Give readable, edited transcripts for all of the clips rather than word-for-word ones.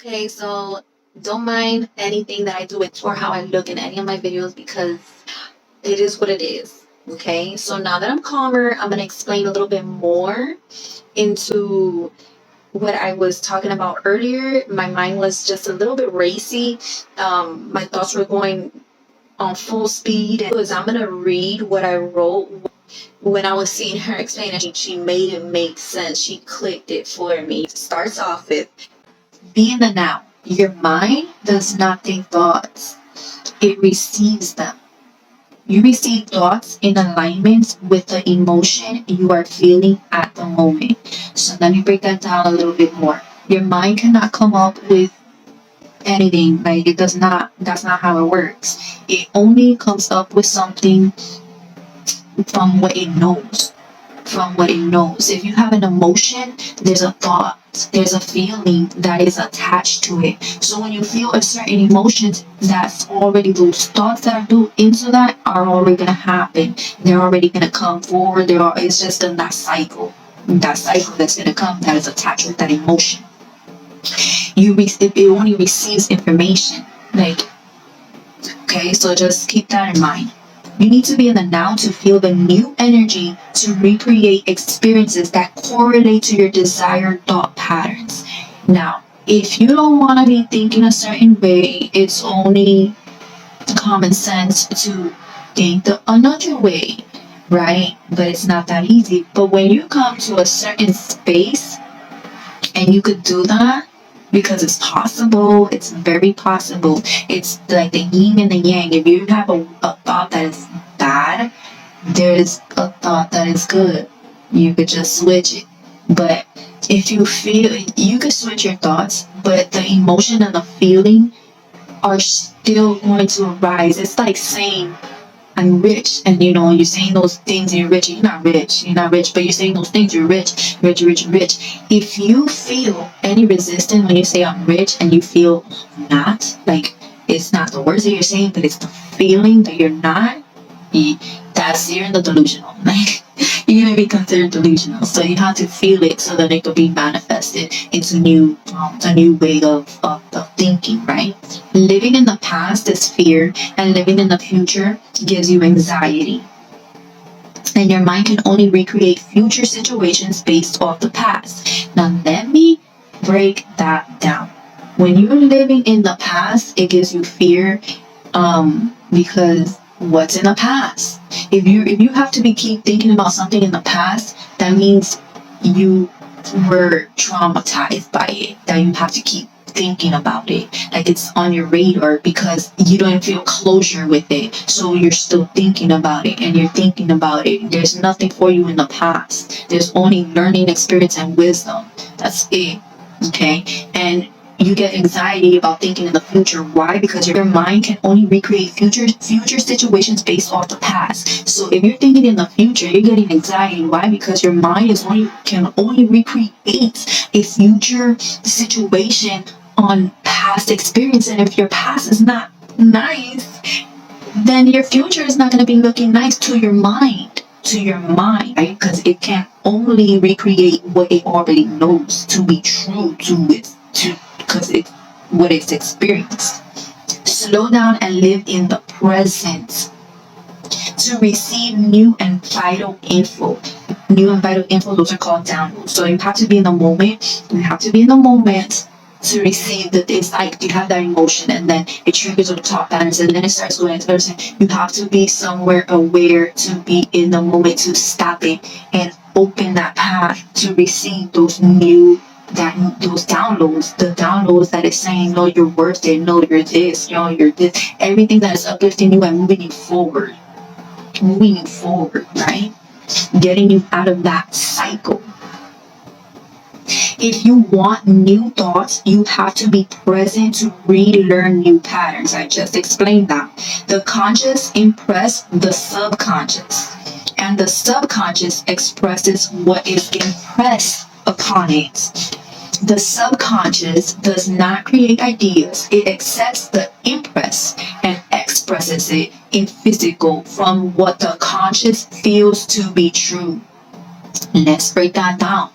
Okay, so don't mind anything that I do it or how I look in any of my videos because it is what it is. Okay, so now that I'm calmer, I'm gonna explain a little bit more into what I was talking about earlier. My mind was just a little bit racy. My thoughts were going on full speed. Because I'm gonna read what I wrote when I was seeing her explain it. She made it make sense. She clicked it for me. It starts off with be in the now. Your mind does not think thoughts, it receives them. You receive thoughts in alignment with the emotion you are feeling at the moment. So let me break that down a little bit more. Your mind cannot come up with anything. Like it does not, that's not how it works. It only comes up with something from what it knows. From what it knows. If you have an emotion, there's a thought, there's a feeling that is attached to it. So when you feel a certain emotion, that's already those thoughts that are due into that are already gonna happen. They're already gonna come forward. It's just in that cycle. That cycle that's gonna come that is attached with that emotion. It only receives information. Like, okay, so just keep that in mind. You need to be in the now to feel the new energy to recreate experiences that correlate to your desired thought patterns. Now, if you don't want to be thinking a certain way, it's only common sense to think another way, right? But it's not that easy. But when you come to a certain space and you could do that, because it's possible, it's very possible. It's like the yin and the yang. If you have a thought that is bad, there is a thought that is good. You could just switch it. But if you feel, you could switch your thoughts, but the emotion and the feeling are still going to arise. It's like saying, I'm rich, and you're saying those things, and you're rich. You're not rich, but you're saying those things, you're rich, rich, rich, rich. If you feel any resistance when you say I'm rich and you feel not, like it's not the words that you're saying, but it's the feeling that you're not, you're in the delusional. Like you're gonna be considered delusional. So you have to feel it so that it could be manifested into a new way of thinking, right? Living in the past is fear, and living in the future gives you anxiety. And your mind can only recreate future situations based off the past. Now let me break that down. When you're living in the past, it gives you fear, because what's in the past? If you have to keep thinking about something in the past, that means you were traumatized by it. That you have to keep thinking about it, like it's on your radar, because you don't feel closure with it. So you're still thinking about it, and you're thinking about it. There's nothing for you in the past. There's only learning, experience, and wisdom. That's it. Okay, and you get anxiety about thinking in the future. Why? Because your mind can only recreate future situations based off the past. So if you're thinking in the future, you're getting anxiety. Why? Because your mind can only recreate a future situation on past experience. And if your past is not nice, then your future is not going to be looking nice to your mind. Right? Because it can only recreate what it already knows to be true to it, because it's what it's experienced. Slow down and live in the present to receive new and vital info. New and vital info, those are called downloads. So you have to be in the moment. You have to be in the moment to receive the things. Like you have that emotion, and then it triggers the thought patterns, and then it starts going into everything. You have to be somewhere aware to be in the moment, to stop it and open that path to receive those downloads, the downloads that is saying, no, you're worth it, no, you're this, no, you're this, everything that is uplifting you and moving you forward, right? Getting you out of that cycle. If you want new thoughts, you have to be present to relearn new patterns. I just explained that. The conscious impress the subconscious, and the subconscious expresses what is impressed upon it. The subconscious does not create ideas. It accepts the impress and expresses it in physical from what the conscious feels to be true. Let's break that down.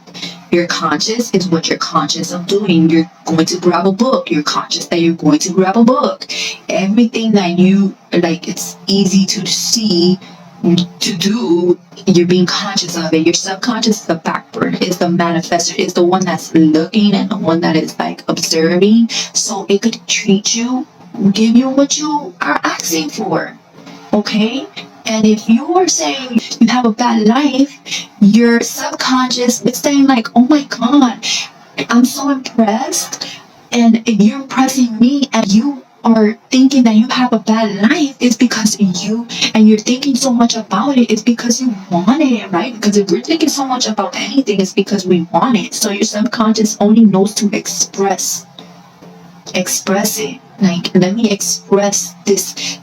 Your conscious is what you're conscious of doing. You're going to grab a book. You're conscious that you're going to grab a book. Everything that you like, it's easy to see to do, you're being conscious of it. Your subconscious is the backburner, is the manifester, is the one that's looking and the one that is like observing. So it could treat you, give you what you are asking for. Okay? And if you are saying you have a bad life, your subconscious is saying like, oh my God, I'm so impressed. And if you're impressing me and you are thinking that you have a bad life, it's because you're thinking so much about it, it's because you want it, right? Because if we're thinking so much about anything, it's because we want it. So your subconscious only knows to express it. Like, let me express this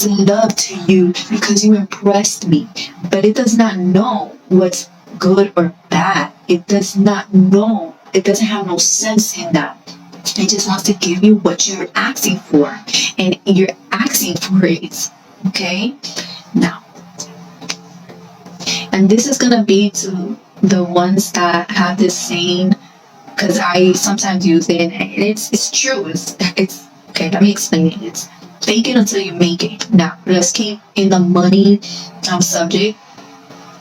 love to you because you impressed me. But it does not know what's good or bad. It does not know. It doesn't have no sense in that. It just wants to give you what you're asking for. And you're asking for it. Okay? Now, and this is going to be to the ones that have this saying, because I sometimes use it, and it's true. It's okay, let me explain it. It's fake it until you make it. Now, let's keep in the money subject.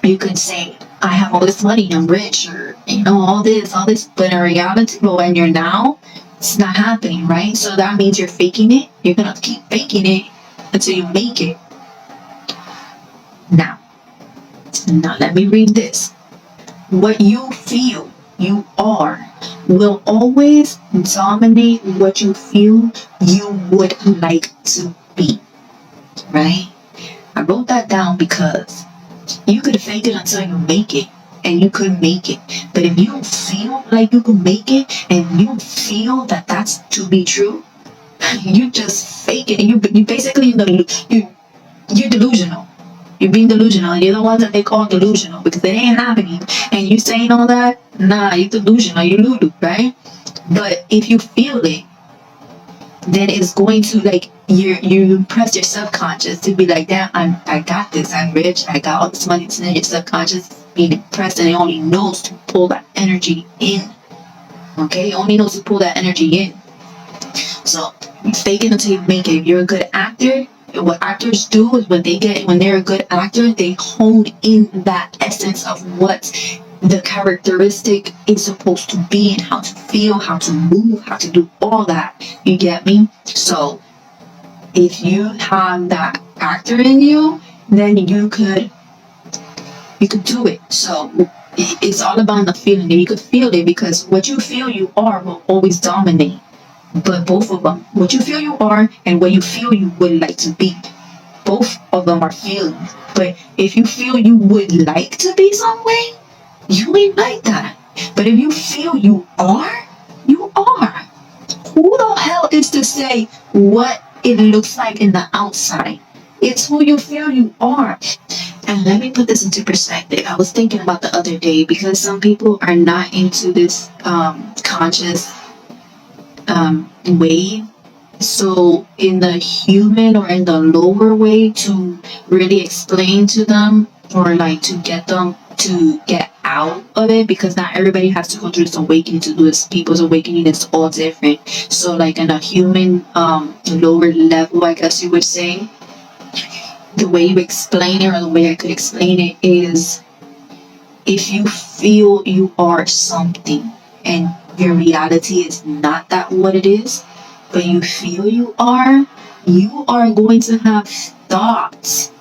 You could say, I have all this money, I'm rich, or, all this, but in reality, when you're now, it's not happening, right? So that means you're faking it. You're going to keep faking it until you make it. Now, let me read this. What you feel you are will always dominate what you feel you would like to be, right? I wrote that down because you could fake it until you make it, and you could make it. But if you don't feel like you can make it, and you feel that that's to be true, you just fake it. And you basically, you're delusional. You're being delusional. You're the ones that they call delusional because it ain't happening. And you saying all that, nah, you're delusional. You're Lulu, right? But if you feel it, then it's going to like you impress your subconscious to be like, damn, I got this. I'm rich. I got all this money. So then your subconscious being impressed, and it only knows to pull that energy in. Okay, it only knows to pull that energy in. So fake it until you make it. If you're a good actor, what actors do is when they're a good actor, they hone in that essence of what the characteristic is supposed to be and how to feel, how to move, how to do all that. You get me? So if you have that actor in you, then you could do it. So it's all about the feeling. You could feel it because what you feel you are will always dominate. But both of them, what you feel you are and what you feel you would like to be, both of them are feelings. But if you feel you would like to be some way, you ain't like that. But if you feel you are, you are. Who the hell is to say what it looks like in the outside? It's who you feel you are. And let me put this into perspective. I was thinking about the other day because some people are not into this conscious way. So in the human or in the lower way, to really explain to them or like to get them to get out of it, because not everybody has to go through this awakening to do this. People's awakening is all different. So like in a human lower level, I guess you would say, the way you explain it, or the way I could explain it, is if you feel you are something and your reality is not that what it is, but you feel you are going to have thoughts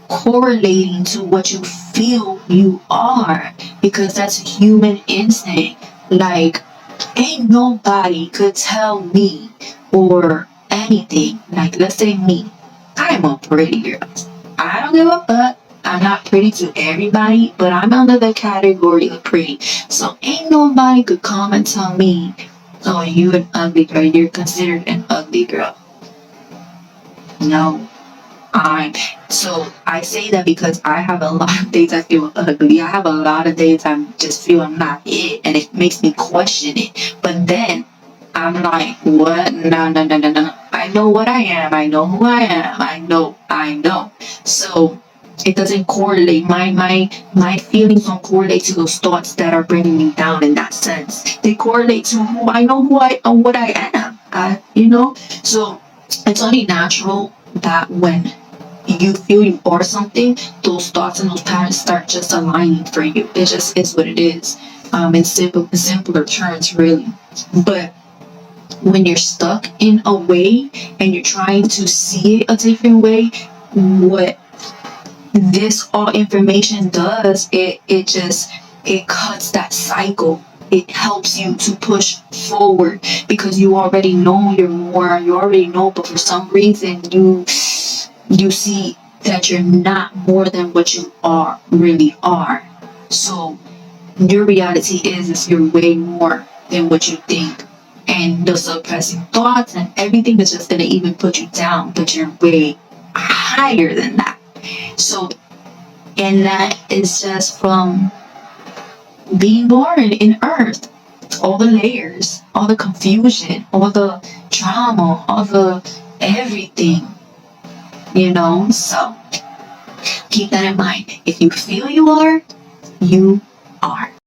correlating to what you feel you are, because that's human instinct. Like, ain't nobody could tell me or anything. Like, let's say me, I'm a pretty girl. I don't give a fuck. I'm not pretty to everybody, but I'm under the category of pretty. So ain't nobody could come and tell me, oh, you an ugly girl. You're considered an ugly girl. No. So I say that because I have a lot of days I feel ugly. I have a lot of days I just feel I'm not it, and it makes me question it. But then I'm like, what? No. I know what I am. I know who I am. I know. So It doesn't correlate. My feelings don't correlate to those thoughts that are bringing me down in that sense. They correlate to who I know, who I what I am. So it's only natural that when you feel you are something, those thoughts and those patterns start just aligning for you. It just is what it is. In simpler terms, really. But when you're stuck in a way and you're trying to see it a different way, what this all information does, it cuts that cycle. It helps you to push forward because you already know you're more, you already know, but for some reason you see that you're not more than what you really are. So your reality is you're way more than what you think. And the suppressing thoughts and everything is just gonna even put you down, but you're way higher than that. So, and that is just from being born in earth. All the layers, all the confusion, all the trauma, all the everything, So keep that in mind. If you feel you are, you are.